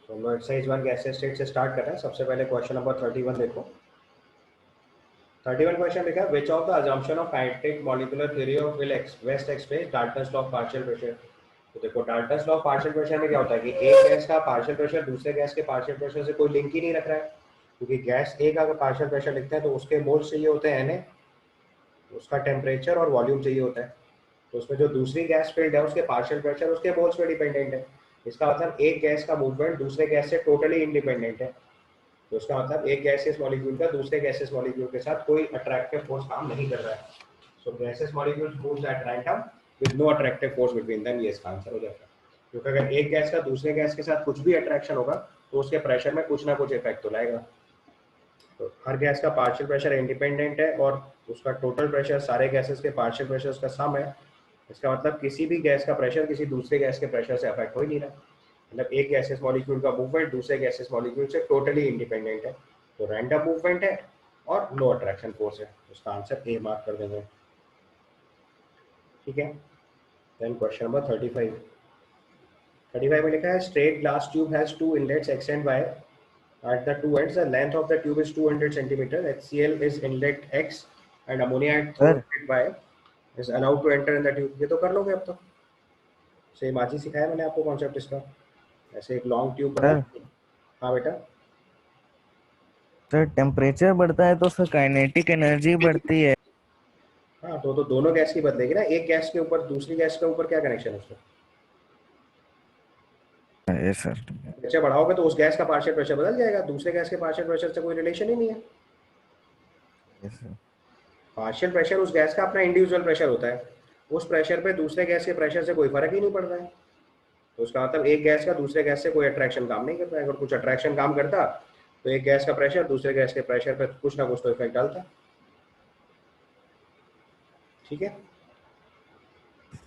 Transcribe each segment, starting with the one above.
तो हम लोग एक्सरसाइज 1 गैसियस स्टेट से स्टार्ट कर रहे हैं। सबसे पहले क्वेश्चन नंबर 31 देखो। 31 क्वेश्चन लिखा है, which of the assumption of kinetic molecular theory of will best express Dalton's law of partial pressure. तो देखो Dalton's law of partial pressure में क्या होता है कि एक गैस का पार्शियल प्रेशर दूसरे गैस के पार्शियल प्रेशर से कोई लिंक ही नहीं रख रहा है, क्योंकि गैस ए का अगर पार्शियल प्रेशर लिखते हैं तो उसके मोल्स चाहिए होते हैं Na, उसका टेम्परेचर और वॉल्यूम चाहिए होता है। तो उसमें जो दूसरी गैस फील्ड है उसके पार्शियल प्रेशर उसके मोल्स पे डिपेंडेंट है। इसका मतलब एक गैस का मूवमेंट दूसरे गैस से टोटली इंडिपेंडेंट है। तो उसका मतलब एक गैसियस मॉलिक्यूल का दूसरे गैसियस मॉलिक्यूल के साथ कोई अट्रैक्टिव फोर्स काम नहीं कर रहा है। So gaseous molecules moves at random with no attractive force between them, ये इसका आंसर हो जाता है। क्योंकि अगर एक गैस का दूसरे गैस के साथ कुछ भी अट्रैक्शन होगा तो उसके प्रेशर में कुछ ना कुछ इफेक्ट तो लाएगा। तो हर गैस का पार्शियल प्रेशर इंडिपेंडेंट है और उसका टोटल प्रेशर सारे गैसेस के पार्शियल प्रेशर का सम है। इसका मतलब किसी भी गैस का प्रेशर किसी दूसरे गैस के प्रेशर से अफेक्ट हो ही नहीं रहा। मतलब एक गैसेस मॉलिक्यूल का मूवमेंट दूसरे गैसेस मॉलिक्यूल से टोटली इंडिपेंडेंट है। तो रैंडम मूवमेंट है और नो अट्रैक्शन फोर्स है। उसका आंसर ए मार्क कर देंगे। ठीक है। देन क्वेश्चन नंबर 35 में लिखा है, straight glass tube has two inlets X and Y. At the two ends, the length of the tube is 200 centimeter. HCl is inlet X and ammonia at through sir inlet Y is allowed to enter in the tube. ये तो कर लोगे अब तो, same आज ही सिखाया मैंने आपको कॉन्सेप्ट इसका। ऐसे एक लॉन्ग ट्यूब बना। सर हाँ बेटा। सर टेम्परेचर बढ़ता है तो सर काइनेटिक एनर्जी बढ़ती है। हाँ तो दोनों गैस की बदलेगी ना, एक गैस के ऊपर दूसरी गैस के ऊपर क्या कनेक्शन है उसका। Yes sir. टेम्परेचर बढ़ाओगे तो उस गैस का पार्शियल प्रेशर बदल जाएगा, दूसरे गैस के पार्शियल प्रेशर से कोई रिलेशन ही नहीं है। Yes sir. पार्शियल प्रेशर उस गैस का अपना इंडिविजुअल प्रेशर होता है, उस प्रेशर पे दूसरे गैस के प्रेशर से कोई फर्क ही नहीं पड़ रहा है। तो उसका मतलब एक गैस का दूसरे गैस से कोई अट्रैक्शन काम नहीं करता है। अगर कुछ अट्रैक्शन काम करता तो एक गैस का प्रेशर दूसरे गैस के प्रेशर पे कुछ ना कुछ तो इफेक्ट डालता। ठीक है।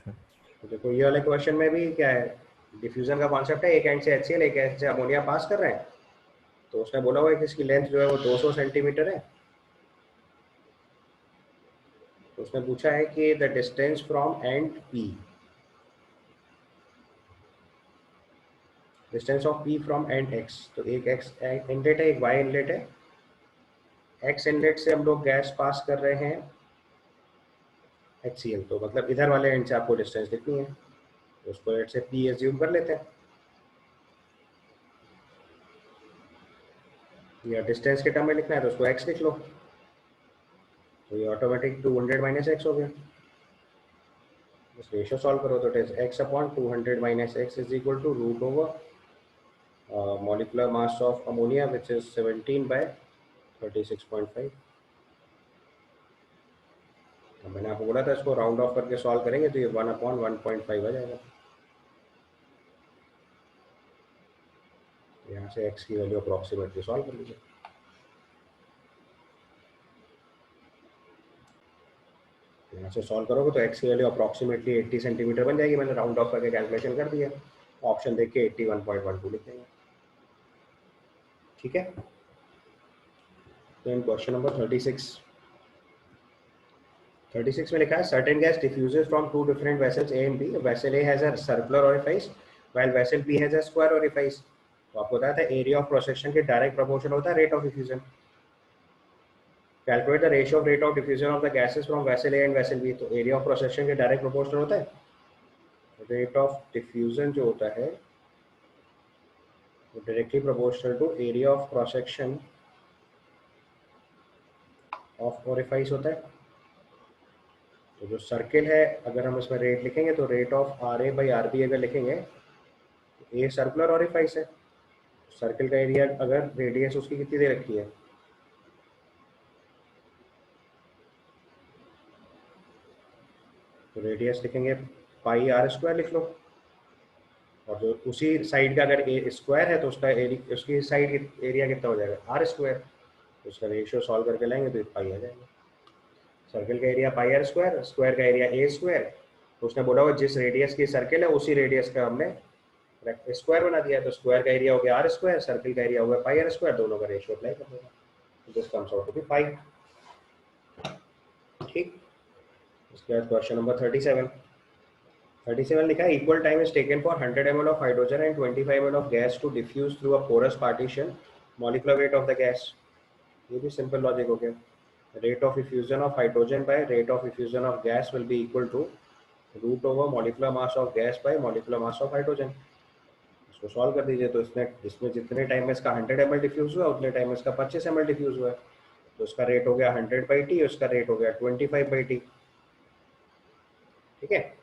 तो देखो ये वाले क्वेश्चन में भी क्या है, डिफ्यूजन का कॉन्सेप्ट है, एक एंड से HCl एक एंड से अमोनिया पास कर रहे हैं। तो उसने बोला हुआ है कि इसकी लेंथ जो है वो 200 सेंटीमीटर है। तो उसने पूछा है कि the distance from and P, distance of P from and X। तो एक X इनलेट है, एक Y इनलेट है। X इनलेट से हम लोग गैस पास कर रहे हैं HCl, तो मतलब इधर वाले एंड से आपको डिस्टेंस लिखनी है। तो उसको एड से P एज्यूम कर लेते हैं, या डिस्टेंस के टर्म में लिखना है तो उसको x लिख लो। तो ये ऑटोमेटिक 200 माइनस एक्स हो गया। बस रेशियो सॉल्व करो तो it is x upon 200 minus X is equal to root over molecular mass of ammonia which is 17 by 36.5। मैंने आपको बोला था इसको राउंड ऑफ करके सॉल्व करेंगे तो ये 1 अपॉन 1.5 आ जाएगा। यहाँ से x की वैल्यू अप्रॉक्सीमेटली सॉल्व कर लीजिए। यहाँ से सॉल्व करोगे तो x की वैल्यू अप्रॉक्सीमेटली 80 सेंटीमीटर बन जाएगी। मैंने राउंड ऑफ करके कैलकुलेशन कर दिया। ऑप्शन देख के 81.12 लिख देंगे। ठीक है। देन क्वेश्चन नंबर 36 में लिखा है, certain gas diffuses from two different vessels A and B. Vessel A has a circular orifice while vessel B has a square orifice. तो आपको बताया था एरिया ऑफ क्रॉस सेक्शन के डायरेक्ट प्रोपोर्शनल होता है rate of diffusion. Calculate the ratio of rate of diffusion of the gases from vessel A and vessel B. तो area of cross section के direct proportional होता है rate of diffusion जो होता है वो directly proportional to area of cross section of orifice होता है। तो जो सर्किल है अगर हम इसमें रेट लिखेंगे तो rate of r A by r B अगर लिखेंगे, ए सर्कुलर ओरिफाइस है, सर्किल का एरिया अगर रेडियस उसकी कितनी दे रखी है, तो रेडियस लिखेंगे पाई आर स्क्वायर लिख लो। और जो उसी साइड का अगर ए स्क्वायर है तो उसका एरिया, उसकी साइड एरिया कितना हो जाएगा आर स्क्वायर। तो उसका रेशियो सॉल्व करके लाएंगे तो पाई आ जाएगा। सर्किल का area pi r square, square का एरिया ए स्क्वायर। तो उसने बोला हुआ जिस रेडियस की सर्किल है उसी रेडियस का हमने स्क्वायर बना दिया। तो स्क्वायर का एरिया हो गया आर स्क्वायर, सर्किल का एरिया हो गया पाई आर स्क्वायर, दोनों का रेशियो अप्लाई कर देगा। This comes out to be pi. ठीक। उसके बाद क्वेश्चन नंबर 37। 37 लिखा है equal time is taken for 100 ml of hydrogen and 25 ml of gas to diffuse through a porous partition, molecular weight of the gas. ये भी simple logic हो गया। Rate of effusion of hydrogen by rate of effusion of gas will be equal to root over molecular mass of gas bye molecular mass of hydrogen. इसको solve कर दीजिए। तो इसमें जितने टाइम में इसका 100 ml डिफ्यूज हुआ उतने टाइम में इसका 25 ml डिफ्यूज हुआ है। तो उसका रेट हो गया 100/t, उसका रेट हो गया 25/t। ठीक है।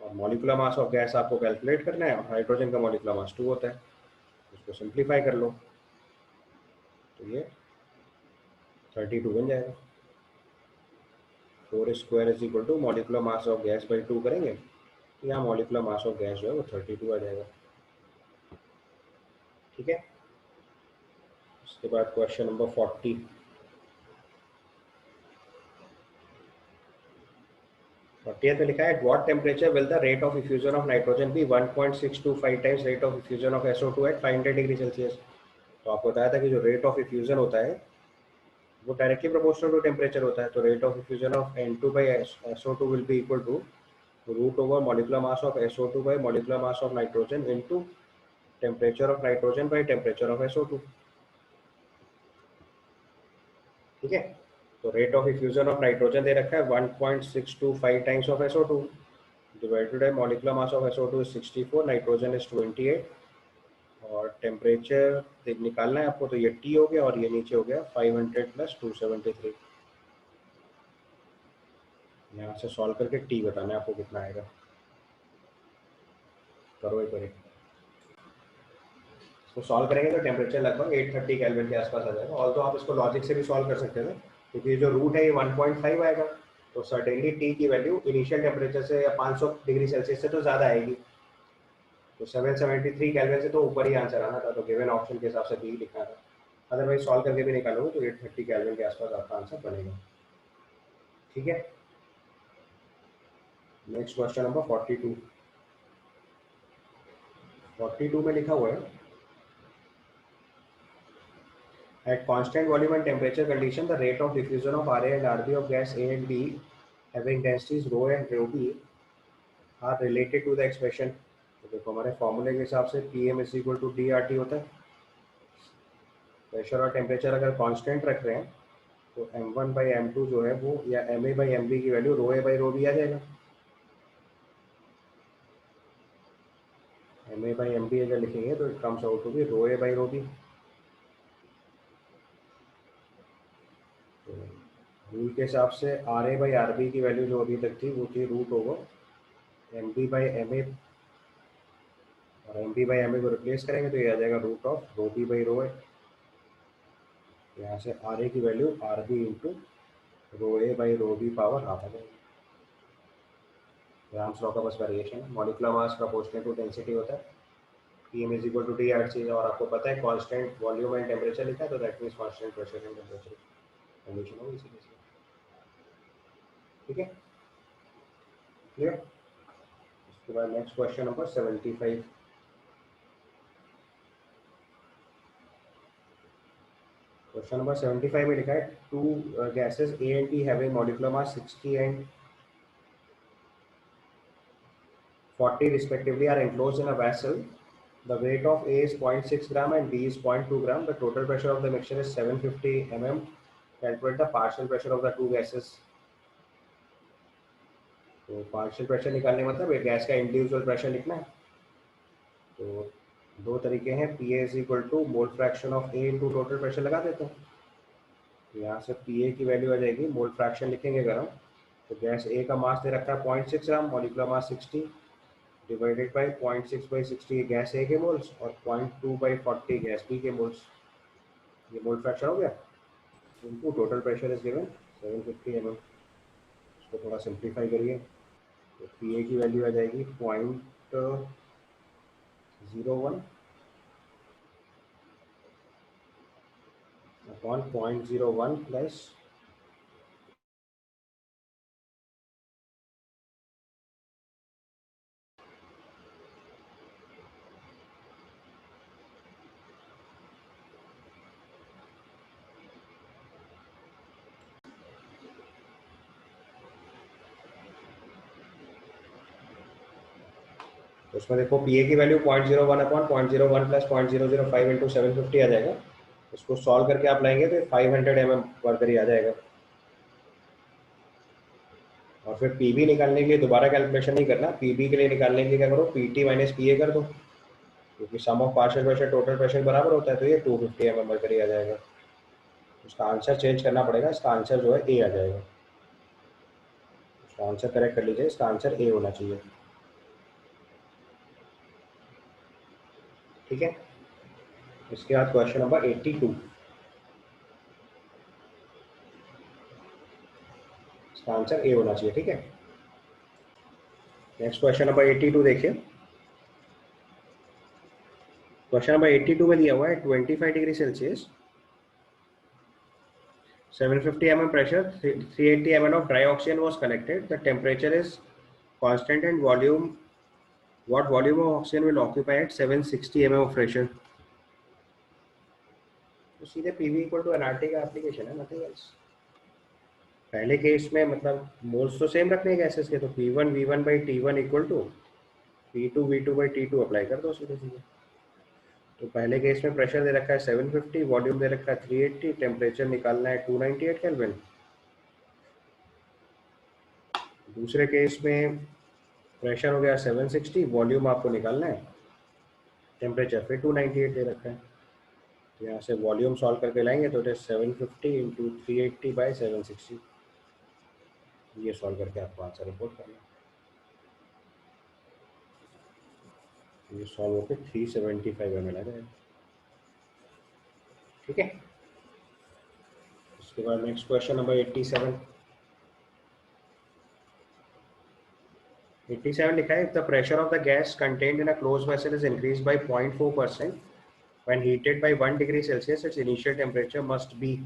और मॉलिक्यूलर मास ऑफ गैस आपको कैलकुलेट करना है और हाइड्रोजन का मॉलिक्यूलर मास 2 होता है। उसको सिंप्लीफाई कर लो तो ये 32 बन जाएगा। 4² is equal to molecular mass of gas by 2 करेंगे तो यहाँ मॉलिक्यूलर मास ऑफ गैस जो है वो 32 आ जाएगा। ठीक है। उसके बाद क्वेश्चन नंबर 40। 40th में लिखा है at what temperature will the rate of effusion of nitrogen be 1.625 times rate of effusion of SO2 at 500 degree Celsius. तो आपको बताया था कि जो रेट ऑफ इफ्यूजन होता है वो डायरेक्टली प्रोपोर्शनल टू टेम्परेचर होता है। तो rate of effusion of N2/SO2 will be equal to root over molecular mass of SO2 by molecular mass of nitrogen into temperature of nitrogen by temperature of SO2। ठीक है। तो rate of effusion of nitrogen दे रखा है 1.625 times of SO2 divided by molecular mass of SO2 is 64, nitrogen is 28 और temperature निकालना है आपको। तो ये T हो गया और ये नीचे हो गया 500 + 273। यहाँ से सॉल्व करके T बताना है आपको कितना आएगा। करो एक बार। इसको सॉल्व करेंगे तो टेम्परेचर लगभग 830 केल्विन के आसपास आ जाएगा। और तो आप इसको लॉजिक से भी सॉल्व कर सकते थे क्योंकि जो रूट है ये 1.5 आएगा। तो सर्टेनली टी की वैल्यू इनिशियल टेम्परेचर से या 500 डिग्री सेल्सियस से तो ज़्यादा आएगी। तो 773 केल्विन से तो ऊपर ही आंसर आना था। तो गिवन ऑप्शन के हिसाब से बी लिखना था। अदरवाइज सॉल्व करके भी निकालोगे तो 830 केल्विन के आसपास आपका आंसर बनेगा। ठीक है। Next question number 42। 42 में लिखा हुआ है at constant volume and temperature condition, the rate of diffusion of Ra and Rb of gas A and B having densities rho and rho B are related to the expression। तो देखो हमारे फॉर्मूले के हिसाब से Pm is equal to dRT होता है। Pressure और टेम्परेचर अगर कांस्टेंट रख रहे हैं तो m1/m2 जो है वो या Ma/mb की वैल्यू ρA/ρB आ जाएगा। Ma/mb अगर लिखेंगे तो it comes out to be ρA/ρB। तो रूल के हिसाब से RA/RB की वैल्यू जो अभी तक थी वो थी रूट ओवर MB/MA और MB/MA को रिप्लेस करेंगे तो ये आ जाएगा रूट ऑफ ρB/ρA। यहाँ से RA की value RB into ρA/ρB power half आ जाएगी। ग्राम्स लॉ का बस वेरिएशन है। Molecular mass proportional to density होता है। Pm is equal to dRT और आपको पता है कांस्टेंट वॉल्यूम एंड टेम्परेचर लिखा है तो that means constant pressure and temperature condition होगी इसी केस में। ठीक है। क्लियर। उसके बाद next question number 75। Question number 75 में लिखा है two gases A and B having molecular mass 60 and 40 respectively are enclosed in a vessel. The weight of A is 0.6 gram and B is 0.2 gram. The total pressure of the mixture is 750 mm. Calculate the partial pressure of the two gases. तो partial pressure निकालने मतलब एक gas का individual pressure लिखना है। तो दो तरीके हैं। P A is equal to mole fraction of A into total pressure लगा देते हैं। तो यहाँ से पी ए की वैल्यू आ जाएगी, मोल फ्रैक्शन लिखेंगे अगर हम तो गैस ए का मास दे रखा है 0.6 gram, molecular mass 60 divided by 0.6/60 gas A के मोल्स और 0.2/40 गैस बी के मोल्स। ये मोल फ्रैक्शन हो गया। Into total pressure is given 750 mm। इसको थोड़ा सिंप्लीफाई करिए तो पी ए की वैल्यू आ जाएगी 0.01 अपॉन 0.01 प्लस तो उसमें देखो पी ए की वैल्यू 0.01 अपॉन 0.01 प्लस 0.005 इंटू 750 आ जाएगा। उसको सॉल्व करके आप लाएंगे तो 500 mm वर्कर ही आ जाएगा। और फिर पीबी निकालने के लिए दोबारा कैलकुलेशन नहीं करना, पीबी के लिए निकालने के लिए क्या करो, पीटी माइनस पी ए कर दो, क्योंकि sum of partial pressure total pressure बराबर होता है, तो ये 250 mm वर्कर ही आ जाएगा। उसका आंसर चेंज करना पड़ेगा, इसका आंसर जो है ए आ जाएगा। इसका आंसर करेक्ट कर लीजिए, इसका आंसर ए होना चाहिए। ठीक है, इसके बाद क्वेश्चन नंबर 82, इसका आंसर ए होना चाहिए। ठीक है, नेक्स्ट क्वेश्चन नंबर 82 देखिए। क्वेश्चन नंबर 82 में दिया हुआ है 25 degree Celsius, 750 mm pressure, 380 ml of dry oxygen was collected. The temperature is constant and volume, what volume of oxygen will occupy at 760 mm of pressure? तो सीधे PV equal to NRT का application है, nothing else. पहले case में मतलब moles तो same रखने हैं गैसेस के, तो P1 V1 by T1 equal to P2 V2 by T2 apply कर दो सीधे सीधे। तो पहले केस में प्रेशर दे रखा है 750, वॉल्यूम दे रखा है 380, टेम्परेचर निकालना है 298 केल्विन। दूसरे केस में प्रेशर हो गया 760, वॉल्यूम आपको निकालना है, टेम्परेचर फिर 298 दे रखा है। तो यहाँ से वॉल्यूम सॉल्व करके लाएंगे तो इट इज 750 इंटू 380 बाई 760। ये सॉल्व करके आपको आंसर रिपोर्ट करना है। ये सॉल्व होकर 375 ml आ जाएगा। ठीक है, उसके बाद नेक्स्ट क्वेश्चन नंबर 87। 87 लिखा है, the pressure of the gas contained in a closed vessel is increased by 0.4% when heated bye 1 degree Celsius, it's initial temperature must be.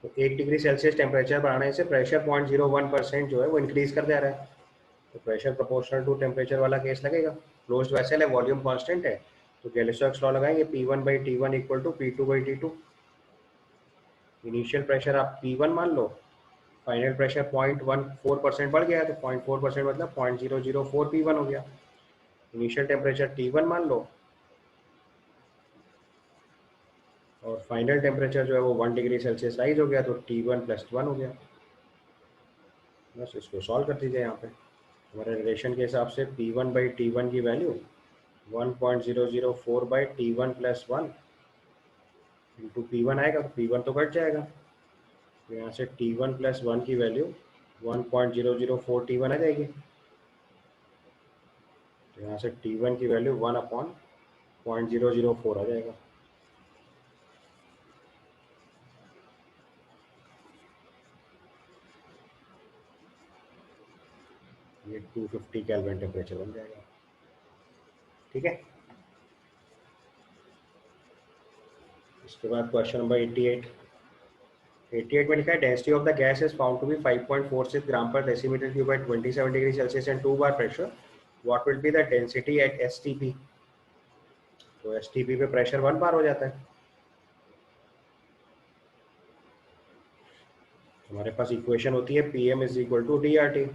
तो 1 डिग्री सेल्सियस टेम्परेचर बढ़ाने से प्रेशर 0.01% जो है वो इंक्रीज कर दे रहा है। तो प्रेशर प्रोपोर्शनल टू टेम्परेचर वाला केस लगेगा। क्लोज्ड वेसल है, वॉल्यूम कांस्टेंट है, तो गैलिलियो लॉ लगाएंगे, P1 by T1 equal to P2 by T2। Initial pressure आप P1 मान लो, फाइनल प्रेशर 0.14% बढ़ गया है, तो 0.4% मतलब 0.004 P1 हो गया। इनिशियल टेम्परेचर T1 मान लो, और फाइनल टेम्परेचर जो है वो 1 डिग्री सेल्सियस राइज हो गया, तो T1 प्लस 1 हो गया। बस इसको सॉल्व कर दीजिए। यहाँ पे हमारे रिलेशन के हिसाब से P1 by T1 की value 1.004 by T1 plus 1 into P1 आएगा, तो P1 तो घट जाएगा, तो यहाँ से T1 प्लस 1 की वैल्यू 1.004 T1 आ जाएगी। तो यहाँ से T1 की वैल्यू 1 अपॉन 0.004 आ जाएगा। ये 250 केल्विन टेम्परेचर बन जाएगा। ठीक है, इसके बाद क्वेश्चन नंबर 88। 88 में लिखा है, density of the gas is found to be 5.46 gram per decimetre cube at 27 degree Celsius and 2 bar pressure, what will be the density at STP. तो एसटीपी पे प्रेशर 1 बार हो जाता है। हमारे पास इक्वेशन होती है PM is equal to D R T.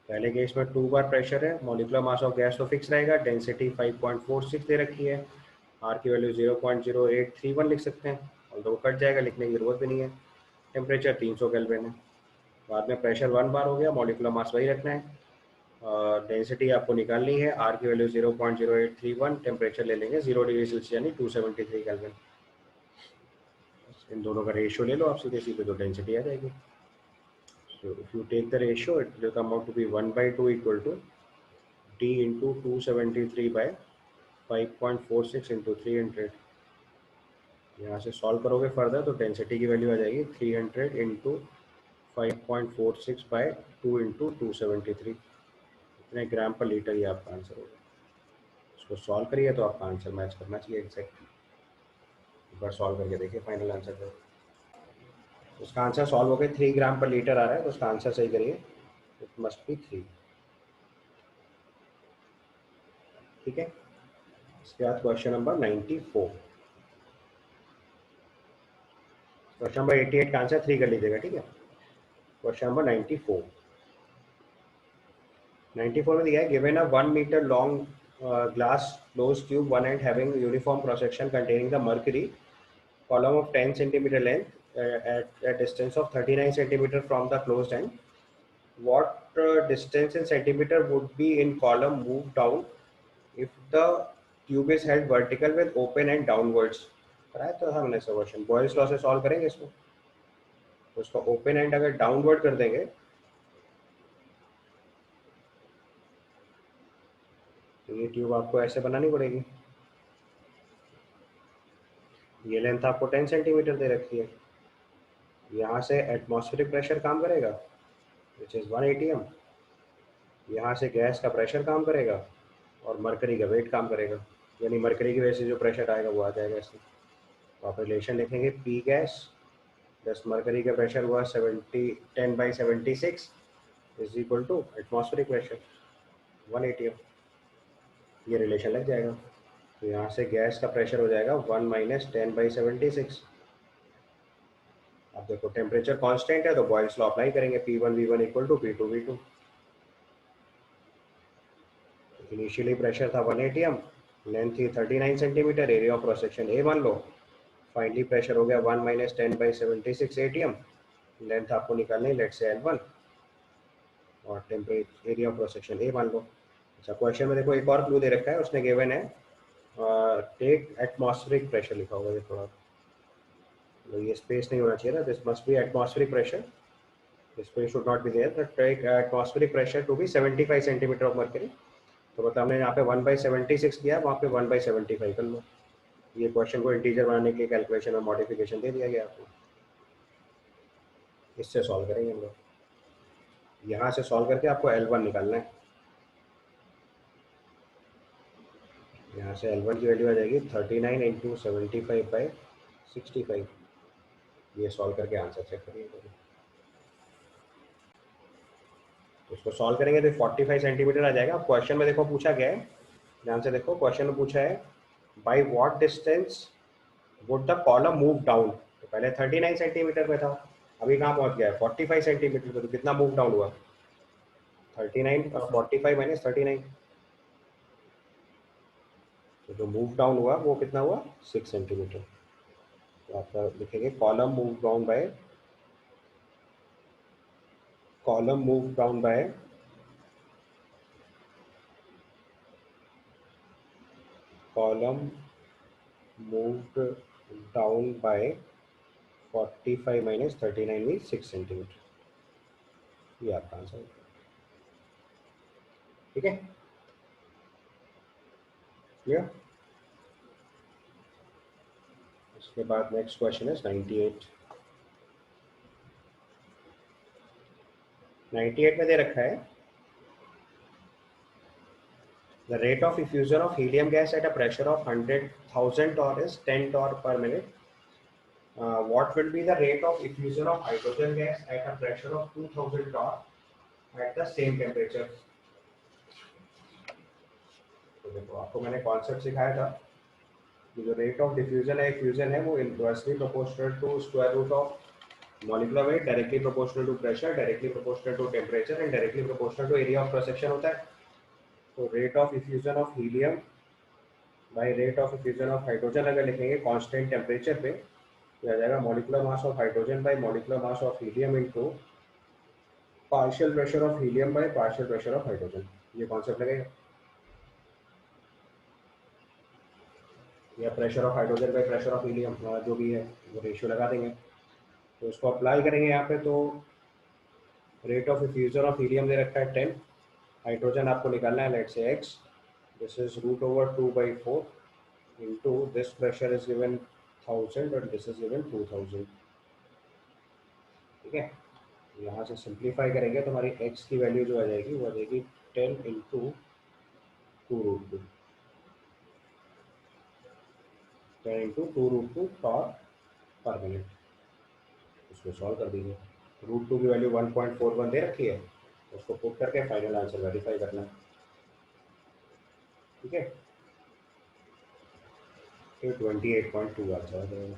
पहले केस में 2 बार प्रेशर है, मॉलिक्यूलर मास ऑफ गैस तो फिक्स रहेगा, डेंसिटी 5.46 दे रखी है, आर की वैल्यू 0.0831 लिख सकते हैं, और दो कट जाएगा, लिखने की जरूरत भी नहीं है। टेम्परेचर 300 केल्विन है। बाद में प्रेशर 1 बार हो गया, मॉलिक्यूलर मास वही रखना है, और डेंसिटी आपको निकालनी है, आर की वैल्यू 0.0831, टेम्परेचर ले लेंगे 0 डिग्री सेल्सियस यानी 273 केल्विन। इन दोनों का रेशियो ले लो आप सीधे सीधे, तो डेंसिटी आ जाएगी। So if you take the ratio, it will come out to be 1/2 equal to D into 273 by 5.46 into 300। यहाँ से सॉल्व करोगे फर्दर तो डेंसिटी की वैल्यू आ जाएगी 300 इंटू 5.46 बाय 2 इंटू 273, इतने ग्राम पर लीटर ही आपका आंसर होगा। इसको सॉल्व करिए तो आपका आंसर मैच करना चाहिए एग्जैक्ट। एक बार सॉल्व करके देखिए फाइनल आंसर का। उसका आंसर सॉल्व होकर 3 ग्राम पर लीटर आ रहा है, तो उसका आंसर सही करिए, इट मस्ट बी 3। ठीक है, इसके बाद क्वेश्चन नंबर 94। क्वेश्चन नंबर 88 का आंसर 3 कर लीजिएगा। ठीक है, क्वेश्चन नंबर 94। 94 में दिया है given a 1 metre long glass close tube one end having uniform cross section containing the mercury column of 10 centimeter length at a distance of 39 centimeter from the closed end. What distance in centimeter would be in column moved down if the tube is held vertical with open end downwards? कराया तो हमने question Boyle's law से solve करेंगे इसको। तो उसका open and अगर downward कर देंगे तो ये ट्यूब आपको ऐसे बनानी पड़ेगी। ये लेंथ आपको 10 सेंटीमीटर दे रखी है। यहाँ से एटमॉस्फेरिक प्रेशर काम करेगा विच इज़ 1 atm। यहाँ से गैस का प्रेशर काम करेगा और मरकरी का वेट काम करेगा, यानी मरकरी की वजह से जो प्रेशर आएगा वो आ जाएगा इसमें। तो आप रिलेशन लिखेंगे पी गैस प्लस मरकरी का प्रेशर हुआ 10/76 is equal to atmospheric pressure 1 atm। ये रिलेशन लग जाएगा। तो यहाँ से गैस का प्रेशर हो जाएगा 1 - 10/76। अब देखो टेम्परेचर कांस्टेंट है तो बॉयल्स लॉ अप्लाई करेंगे P1 V1 equal to P2 V2। Initially pressure था 1 atm, लेंथ थी 39 centimetre, area of cross section A मान लो। फाइनली प्रेशर हो गया 1 - 10/76 atm। लेंथ आपको निकालनी लेट से L1 और temperature area of cross section A मान लो। अच्छा क्वेश्चन में देखो एक और क्लू दे रखा है, उसने गिवन है टेक एटमॉस्फेरिक प्रेशर लिखा होगा, ये थोड़ा तो ये स्पेस नहीं होना चाहिए ना, this must be atmospheric pressure, this space should not be there, the take atmospheric pressure to be 75 centimetre of mercury. तो मतलब हमने यहाँ पे 1/76 किया, वहाँ पे 1/75 कर लो। ये क्वेश्चन को इंटीजर बनाने के लिए कैलकुलेशन और मॉडिफिकेशन दे दिया गया आपको। इससे सॉल्व करेंगे हम लोग। यहाँ से सॉल्व करके आपको L1 निकालना है। यहाँ से L1 की वैल्यू आ जाएगी 39 × 75/65। ये सॉल्व करके आंसर चेक करिए। तो इसको सॉल्व करेंगे तो 45 सेंटीमीटर आ जाएगा। क्वेश्चन में देखो पूछा गया है, ध्यान से देखो क्वेश्चन में पूछा है by what distance would the column move down. तो पहले 39 सेंटीमीटर में था, अभी कहाँ पहुँच गया है 45 सेंटीमीटर पे। तो कितना मूव डाउन हुआ 39 45 - 39। तो जो मूव डाउन हुआ वो कितना हुआ 6 सेंटीमीटर। तो आपका लिखेंगे column move down by column moved down by column moved down by 45 - 39 means 6 centimetre. ये आपका आंसर है। ठीक है, क्लियर। इसके बाद नेक्स्ट क्वेश्चन है 98। 98 में दे रखा है the rate of diffusion of helium gas at a pressure of 100,000 torr is 10 torr per minute. What will be the rate of diffusion of hydrogen gas at a pressure of 2000 torr at the same temperature? तो देखो आपको मैंने concept सिखाया था कि जो rate of diffusion है fusion है वो inversely proportional to square root of molecular weight, directly proportional to pressure, directly proportional to temperature and directly proportional to area of cross section होता है। तो rate of diffusion of helium by rate of diffusion of hydrogen अगर लिखेंगे constant temperature पे तो आ जाएगा molecular mass of hydrogen by molecular mass of helium into partial pressure of helium by partial pressure of hydrogen. ये concept लगेगा, या pressure of hydrogen by pressure of helium जो भी है वो रेशियो लगा देंगे। तो इसको अप्लाई करेंगे यहाँ पे। तो rate of diffusion of helium दे रखा है 10, हाइड्रोजन आपको निकालना है लेट से x, this is √2/4 into this pressure is given 1000 and this is given 2000। ठीक है, यहाँ से सिंप्लीफाई करेंगे तो हमारी x की वैल्यू जो आ जाएगी वो आ जाएगी 10 × 2√2, 10 × 2√2 टॉर पर मिनट। उसको सॉल्व कर दीजिए। √2 की वैल्यू 1.41 दे रखी है, उसको पुट करके फाइनल आंसर वेरीफाई करना है। ठीक है, 28.2 आ जाएगा।